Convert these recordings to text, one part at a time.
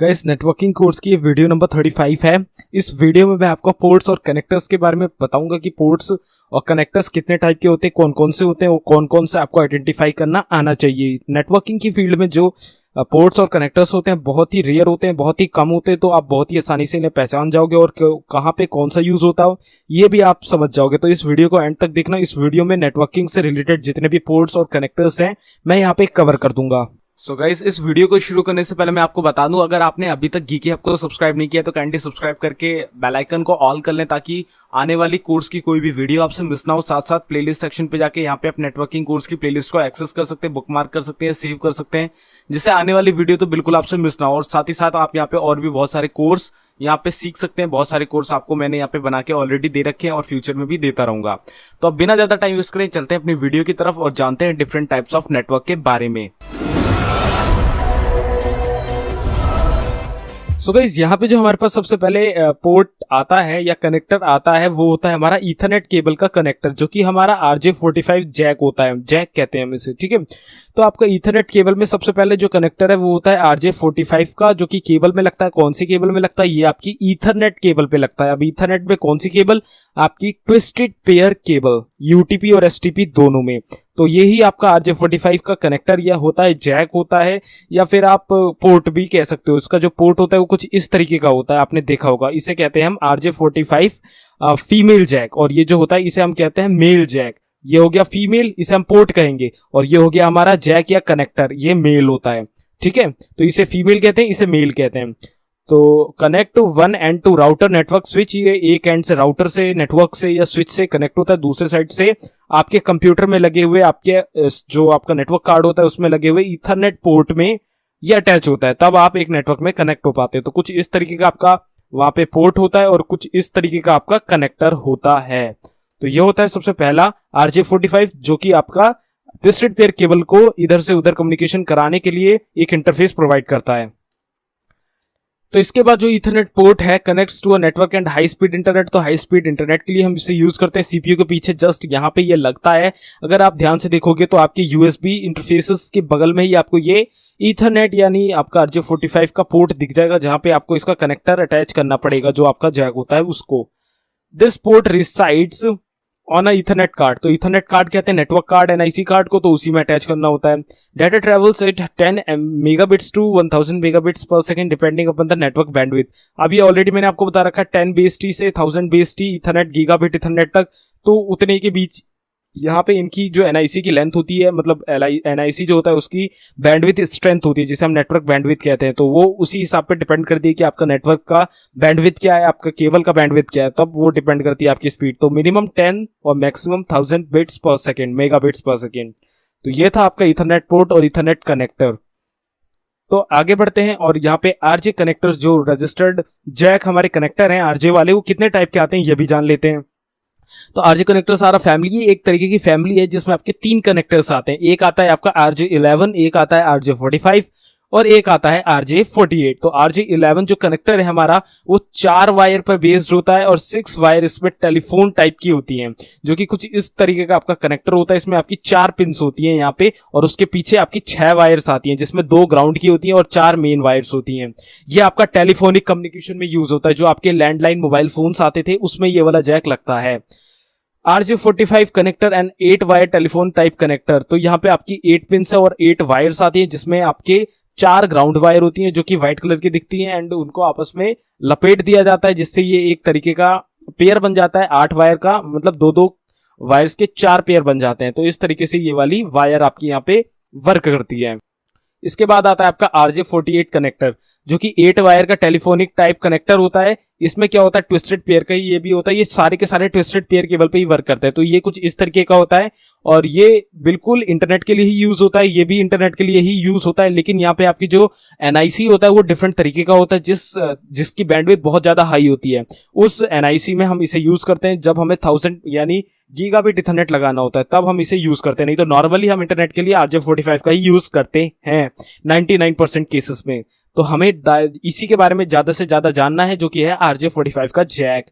Guys networking course की ये video number 35 है। इस वीडियो में मैं आपको पोर्ट्स और कनेक्टर्स के बारे में बताऊंगा कि पोर्ट्स और कनेक्टर्स कितने टाइप के होते हैं, कौन कौन से होते हैं और कौन कौन से आपको आइडेंटिफाई करना आना चाहिए। नेटवर्किंग की फील्ड में जो पोर्ट्स और कनेक्टर्स होते हैं बहुत ही रेयर होते हैं, बहुत ही कम होते हैं, तो आप बहुत ही आसानी से इन्हें पहचान जाओगे और कहाँ पे कौन सा यूज होता हो ये भी आप समझ जाओगे। तो इस वीडियो को एंड तक देखना। इस वीडियो में नेटवर्किंग से रिलेटेड जितने भी पोर्ट्स और कनेक्टर्स हैं मैं यहाँ पे कवर कर दूंगा। सो गाइस, इस वीडियो को शुरू करने से पहले मैं आपको बता दूं, अगर आपने अभी तक गीकी हब को सब्सक्राइब नहीं किया तो काइंडली सब्सक्राइब करके बेल आइकन को ऑल कर लें ताकि आने वाली कोर्स की कोई भी वीडियो आपसे मिस ना हो। साथ साथ प्लेलिस्ट सेक्शन पे जाके यहाँ पे आप नेटवर्किंग कोर्स की प्लेलिस्ट को एक्सेस कर सकते हैं, बुकमार्क कर सकते हैं, सेव कर सकते हैं, जिससे आने वाली वीडियो तो बिल्कुल आपसे मिस ना हो। और साथ ही साथ आप यहाँ पे और भी बहुत सारे कोर्स यहाँ पे सीख सकते हैं। बहुत सारे कोर्स आपको मैंने यहाँ पे बना के ऑलरेडी दे रखे हैं और फ्यूचर में भी देता रहूंगा। तो अब बिना ज्यादा टाइम वेस्ट करें चलते हैं अपनी वीडियो की तरफ और जानते हैं डिफरेंट टाइप्स ऑफ नेटवर्क के बारे में। सो गाइस, यहाँ पे जो हमारे पास सबसे पहले पोर्ट आता है या कनेक्टर आता है वो होता है हमारा ईथरनेट केबल का कनेक्टर, जो कि हमारा RJ45 जैक होता है, जैक कहते हैं हम इसे, ठीक है। तो आपका ईथरनेट केबल में सबसे पहले जो कनेक्टर है वो होता है RJ45 का, जो कि केबल में लगता है। कौन सी केबल में लगता है? ये आपकी ईथरनेट केबल पे लगता है। अब ईथरनेट में कौन सी केबल? आपकी ट्विस्टेड पेयर केबल, UTP और STP दोनों में। तो यही आपका RJ45 का कनेक्टर या होता है, जैक होता है, या फिर आप पोर्ट भी कह सकते हो। इसका जो पोर्ट होता है वो कुछ इस तरीके का होता है, आपने देखा होगा। इसे कहते हैं हम RJ45 फीमेल जैक, और ये जो होता है इसे हम कहते हैं मेल जैक। ये हो गया फीमेल, इसे हम पोर्ट कहेंगे, और ये हो गया हमारा जैक या कनेक्टर, ये मेल होता है, ठीक है। तो इसे फीमेल कहते हैं, इसे मेल कहते हैं। तो connect one and two router network switch, ये एक एंड से राउटर से, नेटवर्क से या स्विच से कनेक्ट होता है। दूसरे साइड से आपके कंप्यूटर में लगे हुए, आपके जो आपका नेटवर्क कार्ड होता है उसमें लगे हुए ईथरनेट पोर्ट में ये अटैच होता है, तब आप एक नेटवर्क में कनेक्ट हो पाते हैं। तो कुछ इस तरीके का आपका वहां पे पोर्ट होता है और कुछ इस तरीके का आपका कनेक्टर होता है। तो ये होता है सबसे पहला RJ45, जो कि आपका ट्विस्टेड पेयर केबल को इधर से उधर कम्युनिकेशन कराने के लिए एक इंटरफेस प्रोवाइड करता है। तो इसके बाद जो ईथरनेट पोर्ट है connects to a network and high speed internet. तो हाई स्पीड इंटरनेट के लिए हम इसे यूज करते हैं। CPU के पीछे जस्ट यहाँ पे ये लगता है। अगर आप ध्यान से देखोगे तो आपके USB इंटरफेसेस के बगल में ही आपको ये ईथरनेट यानी आपका RJ45 का पोर्ट दिख जाएगा, जहां पे आपको इसका कनेक्टर अटैच करना पड़ेगा, जो आपका जैक होता है उसको। This port resides on a Ethernet card. तो ईथरनेट कार्ड कहते हैं नेटवर्क कार्ड, NIC कार्ड को, तो उसी में अटैच करना होता है। Data travels at 10 megabits to 1000 megabits per second depending upon the network bandwidth. अब ये ऑलरेडी मैंने आपको बता रखा है 10 BST से 1000 BST ईथरनेट, गीगाबिट ईथरनेट तक, तो उतने के बीच यहाँ पे इनकी जो NIC की लेंथ होती है, मतलब NIC जो होता है उसकी बैंडविड्थ स्ट्रेंथ होती है, जिसे हम नेटवर्क बैंडविड्थ कहते हैं। तो वो उसी हिसाब पे डिपेंड करती है कि आपका नेटवर्क का बैंडविड्थ क्या है, आपका केबल का बैंडविड्थ क्या है, तब वो डिपेंड करती है आपकी स्पीड। तो मिनिमम 10 और मैक्सिमम 1000 बिट्स पर सेकेंड, मेगाबिट्स पर सेकेंड। तो ये था आपका ईथरनेट पोर्ट और ईथरनेट कनेक्टर। तो आगे बढ़ते हैं और यहाँ पे RJ कनेक्टर्स, जो रजिस्टर्ड जैक हमारे कनेक्टर हैं RJ वाले, वो कितने टाइप के आते हैं ये भी जान लेते हैं। तो RJ कनेक्टर सारा फैमिली एक तरीके की फैमिली है जिसमें आपके 3 कनेक्टर्स आते हैं। एक आता है आपका RJ11, एक आता है RJ45 और एक आता है RJ48। तो RJ11 जो कनेक्टर है हमारा वो 4 वायर पर बेस्ड होता है और 6 वायर इसमें टेलीफोन टाइप की होती हैं, जो कि कुछ इस तरीके का आपका कनेक्टर होता है। इसमें आपकी 4 पिन्स होती हैं यहाँ पे, और उसके पीछे आपकी 6 वायर्स आती हैं, जिसमें 2 ग्राउंड की होती हैं और 4 मेन वायर्स होती हैं। ये आपका टेलीफोनिक कम्युनिकेशन में यूज होता है। जो आपके लैंडलाइन मोबाइल फोन्स आते थे उसमें ये वाला जैक लगता है। RJ45 connector and 8 wire telephone type connector. तो यहाँ पे आपकी 8 पिन्स है और 8 वायर्स आती हैं, जिसमें आपके 4 ग्राउंड वायर होती हैं जो कि व्हाइट कलर की दिखती हैं, एंड उनको आपस में लपेट दिया जाता है, जिससे ये एक तरीके का पेयर बन जाता है 8 वायर का, मतलब 2-2 वायर्स के 4 पेयर बन जाते हैं। तो इस तरीके से ये वाली वायर आपकी यहाँ पे वर्क करती है। इसके बाद आता है आपका RJ48 कनेक्टर, जो कि 8 वायर का टेलीफोनिक टाइप कनेक्टर होता है। इसमें क्या होता है, ट्विस्टेड पेयर का ही ये भी होता है। ये सारे के सारे ट्विस्टेड पेयर केबल पे ही वर्क करते हैं। तो ये कुछ इस तरीके का होता है और ये बिल्कुल इंटरनेट के लिए ही यूज होता है, ये भी इंटरनेट के लिए ही यूज होता है। लेकिन यहाँ पे आपकी जो NIC होता है वो डिफरेंट तरीके का होता है, जिसकी बैंडविड्थ बहुत ज्यादा हाई होती है। उस NIC में हम इसे यूज करते हैं जब हमें 1000 यानी गीगाबिट ईथरनेट लगाना होता है, तब हम इसे यूज करते हैं। नहीं तो नॉर्मली हम इंटरनेट के लिए RJ45 का ही यूज करते हैं 99% केसेस में। तो हमें इसी के बारे में ज्यादा से ज्यादा जानना है, जो कि है RJ45 का जैक।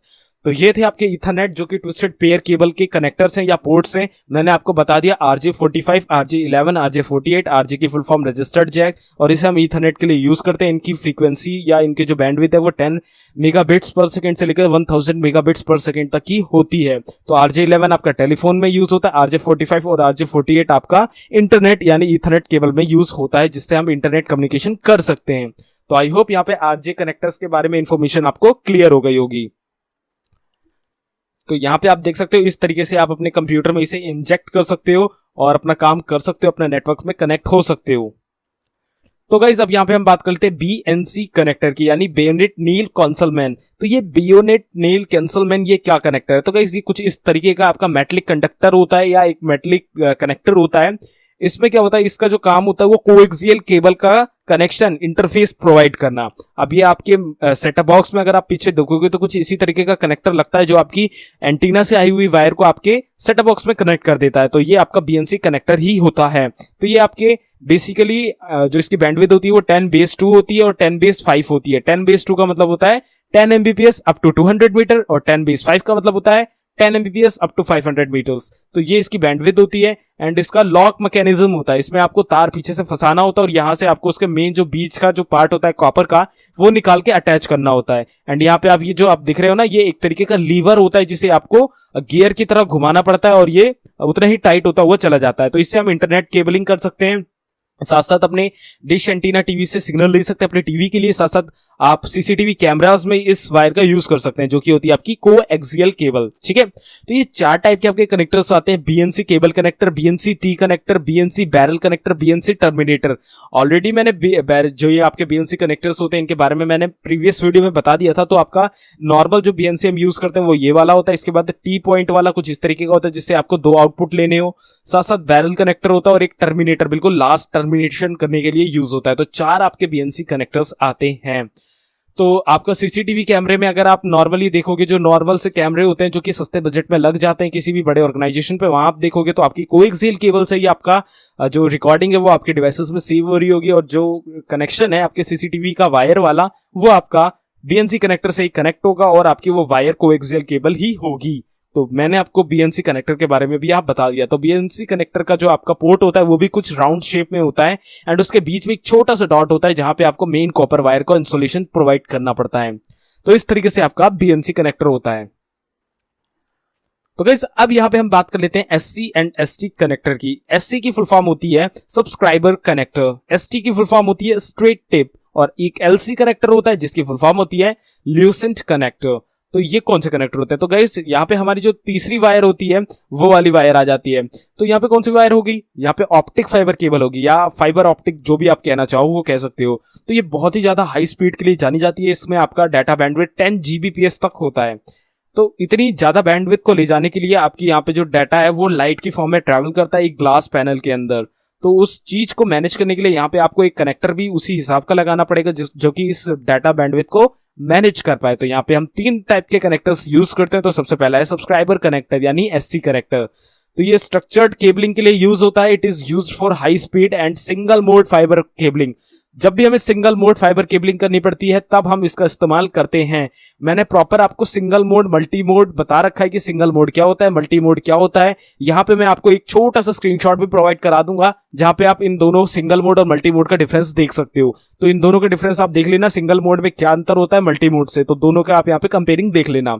तो ये थे आपके ईथरनेट जो कि ट्विस्टेड पेयर केबल के कनेक्टर्स हैं या पोर्ट्स हैं। मैंने आपको बता दिया RJ45, RJ11, RJ48, RJ की फुल फॉर्म रजिस्टर्ड जैक, और इसे हम ईथरनेट के लिए यूज करते हैं। इनकी फ्रीक्वेंसी या इनकी जो बैंडविड्थ है वो 10 मेगाबिट्स पर सेकंड से लेकर 1000 मेगाबिट्स पर सेकंड तक की होती है। तो RJ11 आपका टेलीफोन में यूज होता है, RJ45 और RJ48 आपका इंटरनेट यानी ईथरनेट केबल में यूज होता है, जिससे हम इंटरनेट कम्युनिकेशन कर सकते हैं। तो आई होप यहाँ पे RJ कनेक्टर्स के बारे में इंफॉर्मेशन आपको क्लियर हो गई होगी। तो यहाँ पे आप देख सकते हो इस तरीके से आप अपने कंप्यूटर में इसे इंजेक्ट कर सकते हो और अपना काम कर सकते हो, अपने नेटवर्क में कनेक्ट हो सकते हो। तो गाइस अब यहाँ पे हम बात करते हैं BNC कनेक्टर की, यानी बेयोनेट नील कैंसलमैन। तो ये बेयोनेट नील कैंसलमैन ये क्या कनेक्टर है? तो गाइस ये कुछ इस तरीके का आपका मेटलिक कंडक्टर होता है या एक मेटलिक कनेक्टर होता है। इसमें क्या होता है, इसका जो काम होता है वो कोएक्सियल केबल का कनेक्शन इंटरफेस प्रोवाइड करना। अब ये आपके सेटअप बॉक्स में अगर आप पीछे देखोगे तो कुछ इसी तरीके का कनेक्टर लगता है जो आपकी एंटीना से आई हुई वायर को आपके सेटअप बॉक्स में कनेक्ट कर देता है। तो ये आपका BNC कनेक्टर ही होता है। तो ये आपके बेसिकली जो इसकी बैंडविड्थ होती है वो 10/2 होती है और 10/5 होती है। 10/2 का मतलब होता है 10 Mbps अप टू 200 मीटर और 10/5 का मतलब होता है 10 Mbps अप टू 500 मीटर्स। तो ये इसकी बैंडविड्थ होती है एंड इसका लॉक मैकेनिज्म होता है। इसमें आपको तार पीछे से फंसाना होता है और यहाँ से आपको उसके मेन जो बीच का जो पार्ट होता है कॉपर का वो निकाल के अटैच करना होता है। एंड यहाँ पे आप ये जो आप दिख रहे हो ना, ये एक तरीके का लीवर होता है जिसे आपको गियर की तरह घुमाना पड़ता है और ये उतना ही टाइट होता हुआ चला जाता है। तो इससे हम इंटरनेट केबलिंग कर सकते हैं, साथ साथ अपने डिश एंटीना टीवी से सिग्नल ले सकते हैं अपने टीवी के लिए, साथ साथ आप CCTV कैमरास में इस वायर का यूज कर सकते हैं जो कि होती है आपकी कोएक्सियल केबल। ठीक है, तो ये 4 टाइप के आपके कनेक्टर्स आते हैं, BNC cable connector, BNC T connector, BNC barrel connector, BNC terminator. Already मैंने जो ये आपके BNC कनेक्टर्स होते हैं इनके बारे में मैंने प्रीवियस वीडियो में बता दिया था। तो आपका नॉर्मल जो BNC हम यूज करते हैं वो ये वाला होता है। इसके बाद T पॉइंट वाला कुछ इस तरीके का होता है जिससे आपको 2 आउटपुट लेने हो, साथ साथ बैरल कनेक्टर होता है और एक टर्मिनेटर बिल्कुल लास्ट टर्मिनेशन करने के लिए यूज होता है। तो 4 आपके BNC कनेक्टर्स आते हैं। तो आपका CCTV कैमरे में अगर आप नॉर्मली देखोगे, जो नॉर्मल से कैमरे होते हैं जो कि सस्ते बजट में लग जाते हैं किसी भी बड़े ऑर्गेनाइजेशन पे, वहां आप देखोगे तो आपकी कोएक्सियल केबल से ही आपका जो रिकॉर्डिंग है वो आपके डिवाइसेस में सेव हो रही होगी और जो कनेक्शन है आपके CCTV का वायर वाला वो आपका BNC कनेक्टर से ही कनेक्ट होगा और आपकी वो वायर कोएक्सियल केबल ही होगी। तो मैंने आपको BNC कनेक्टर के बारे में भी आप बता दिया। तो BNC कनेक्टर का जो आपका पोर्ट होता है वो भी कुछ राउंड शेप में होता है एंड उसके बीच में एक छोटा सा डॉट होता है जहां पे आपको मेन कॉपर वायर का इंसुलेशन प्रोवाइड करना पड़ता है। तो इस तरीके से आपका BNC कनेक्टर होता है। तो गाइस अब यहां पे हम बात कर लेते हैं SC एंड ST कनेक्टर की। SC की फुल फॉर्म होती है सब्सक्राइबर कनेक्टर, ST की फुल फॉर्म होती है स्ट्रेट टिप और एक LC कनेक्टर होता है जिसकी फुल फॉर्म होती है ल्यूसेंट कनेक्टर। तो ये कौन से कनेक्टर होते हैं? तो गाइस यहाँ पे हमारी जो तीसरी वायर होती है वो वाली वायर आ जाती है। तो यहाँ पे कौन सी वायर होगी? यहाँ पे ऑप्टिक फाइबर केबल होगी या फाइबर ऑप्टिक, जो भी आप कहना चाहो वो कह सकते हो। तो ये बहुत ही ज्यादा हाई स्पीड के लिए जानी जाती है। इसमें आपका डाटा बैंडविड्थ 10 Gbps तक होता है। तो इतनी ज्यादा बैंडविड्थ को ले जाने के लिए आपकी यहाँ पे जो डाटा है वो लाइट की फॉर्म में ट्रैवल करता है एक ग्लास पैनल के अंदर। तो उस चीज को मैनेज करने के लिए यहाँ पे आपको एक कनेक्टर भी उसी हिसाब का लगाना पड़ेगा जो कि इस डाटा बैंडविड्थ को मैनेज कर पाए। तो यहाँ पे हम 3 टाइप के कनेक्टर्स यूज करते हैं। तो सबसे पहला है सब्सक्राइबर कनेक्टर यानी SC कनेक्टर। तो ये स्ट्रक्चर्ड केबलिंग के लिए यूज होता है। It is used for high speed and single mode fibre cabling. जब भी हमें सिंगल मोड फाइबर केबलिंग करनी पड़ती है तब हम इसका इस्तेमाल करते हैं। मैंने प्रॉपर आपको सिंगल मोड मल्टी मोड बता रखा है कि सिंगल मोड क्या होता है, मल्टी मोड क्या होता है। यहाँ पे मैं आपको एक छोटा सा स्क्रीनशॉट भी प्रोवाइड करा दूंगा जहां पे आप इन दोनों सिंगल मोड और मल्टी मोड का डिफरेंस देख सकते हो। तो इन दोनों का डिफरेंस आप देख लेना, सिंगल मोड में क्या अंतर होता है मल्टी मोड से। तो दोनों का आप यहाँ पे कंपेयरिंग देख लेना।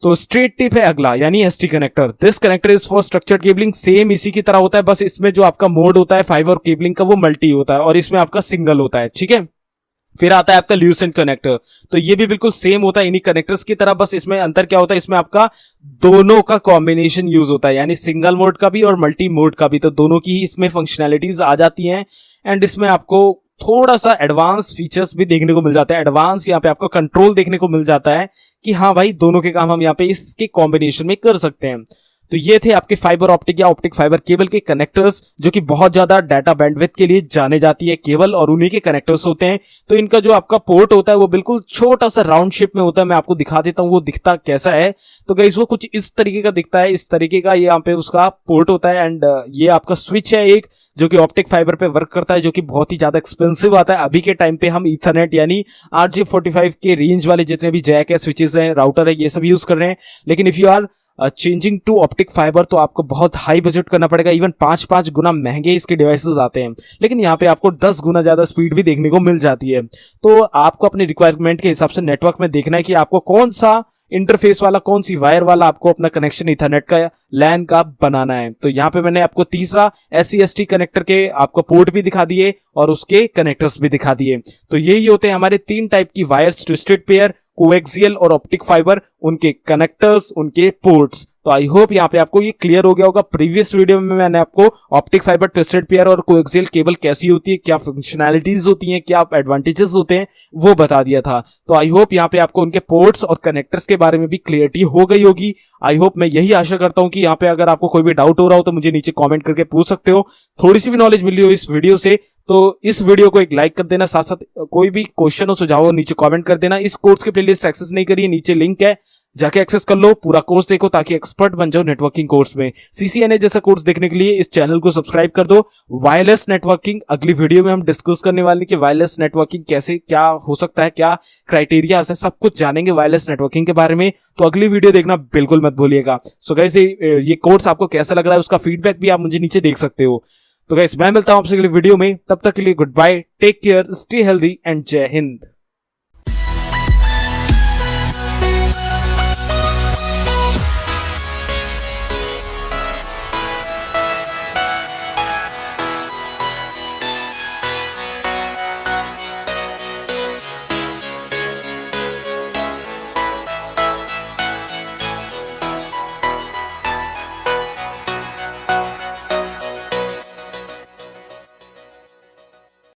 तो स्ट्रेट टिप है अगला यानी ST connector. This connector is for structured cabling. Same इसी की तरह होता है, बस इसमें जो आपका मोड होता है फाइबर केबलिंग का वो मल्टी होता है और इसमें आपका सिंगल होता है। ठीक है, फिर आता है आपका ल्यूसेंट कनेक्टर। तो ये भी बिल्कुल सेम होता है इन्हीं कनेक्टर्स की तरह, बस इसमें अंतर क्या होता है, इसमें आपका दोनों का कॉम्बिनेशन यूज होता है यानी सिंगल मोड का भी और मल्टी मोड का भी। तो दोनों की ही इसमें फंक्शनैलिटीज आ जाती हैं एंड इसमें आपको थोड़ा सा एडवांस फीचर्स भी देखने को मिल जाता है। एडवांस यहाँ पे आपको कंट्रोल देखने को मिल जाता है कि हाँ भाई दोनों के काम हम यहाँ पे इसके कॉम्बिनेशन में कर सकते हैं। तो ये थे आपके फाइबर ऑप्टिक या ऑप्टिक फाइबर केबल के कनेक्टर्स जो कि बहुत ज्यादा डाटा बैंडविड्थ के लिए जाने जाती है केबल और उन्हीं के कनेक्टर्स होते हैं। तो इनका जो आपका पोर्ट होता है वो बिल्कुल छोटा सा राउंड शेप में होता है। मैं आपको दिखा देता हूँ वो दिखता कैसा है। तो गाइस वो कुछ इस तरीके का दिखता है, इस तरीके का ये यहाँ पे उसका पोर्ट होता है एंड ये आपका स्विच है एक जो कि ऑप्टिक फाइबर पे वर्क करता है, जो कि बहुत ही ज्यादा एक्सपेंसिव आता है। अभी के टाइम पे हम ईथरनेट यानी RJ45 के रेंज वाले जितने भी जैक है, स्विचेस हैं, राउटर है, ये सब यूज कर रहे हैं। लेकिन if you are changing to optic fibre तो आपको बहुत हाई बजट करना पड़ेगा, इवन 5-5 गुना महंगे इसके डिवाइसेस आते हैं। लेकिन यहाँ पे आपको 10 गुना ज्यादा स्पीड भी देखने को मिल जाती है। तो आपको अपनी रिक्वायरमेंट के हिसाब से नेटवर्क में देखना है कि आपको कौन सा इंटरफेस वाला, कौन सी वायर वाला आपको अपना कनेक्शन ईथरनेट का, लैन का बनाना है। तो यहाँ पे मैंने आपको तीसरा SC/ST कनेक्टर के आपको पोर्ट भी दिखा दिए और उसके कनेक्टर्स भी दिखा दिए। तो यही होते हैं हमारे 3 टाइप की वायर्स, ट्विस्टेड पेयर, कोएक्सियल और ऑप्टिक फाइबर, उनके कनेक्टर्स, उनके पोर्ट्स। तो आई होप यहाँ पे आपको ये क्लियर हो गया होगा। प्रीवियस वीडियो में मैंने आपको ऑप्टिक फाइबर, ट्विस्टेड पेयर और कोएक्सियल केबल कैसी होती है, क्या फंक्शनैलिटीज होती हैं, क्या एडवांटेजेस होते हैं, वो बता दिया था। तो आई होप यहाँ पे आपको उनके पोर्ट्स और कनेक्टर्स के बारे में भी क्लियरिटी हो गई होगी। आई होप, मैं यही आशा करता हूं कि यहाँ पे अगर आपको कोई भी डाउट हो रहा हो तो मुझे नीचे कमेंट करके पूछ सकते हो। थोड़ी सी भी नॉलेज मिली हो इस वीडियो से तो इस वीडियो को एक लाइक कर देना, साथ साथ कोई भी क्वेश्चन हो, सुझाव हो, नीचे कमेंट कर देना। इस कोर्स की प्लेलिस्ट एक्सेस नहीं करिए, नीचे लिंक है, जाके एक्सेस कर लो, पूरा कोर्स देखो ताकि एक्सपर्ट बन जाओ नेटवर्किंग कोर्स में। CCNA जैसा कोर्स देखने के लिए इस चैनल को सब्सक्राइब कर दो। वायरलेस नेटवर्किंग अगली वीडियो में हम डिस्कस करने वाले हैं कि वायरलेस नेटवर्किंग कैसे, क्या हो सकता है, क्या क्राइटेरिया है, सब कुछ जानेंगे वायरलेस नेटवर्किंग के बारे में। तो अगली वीडियो देखना बिल्कुल मत भूलिएगा। सो गाइस, ये कोर्स आपको कैसा लग रहा है उसका फीडबैक भी आप मुझे नीचे देख सकते हो। तो गाइस, मैं मिलता हूं आपसे अगली वीडियो में, तब तक के लिए good bye, take care, stay healthy and जय हिंद।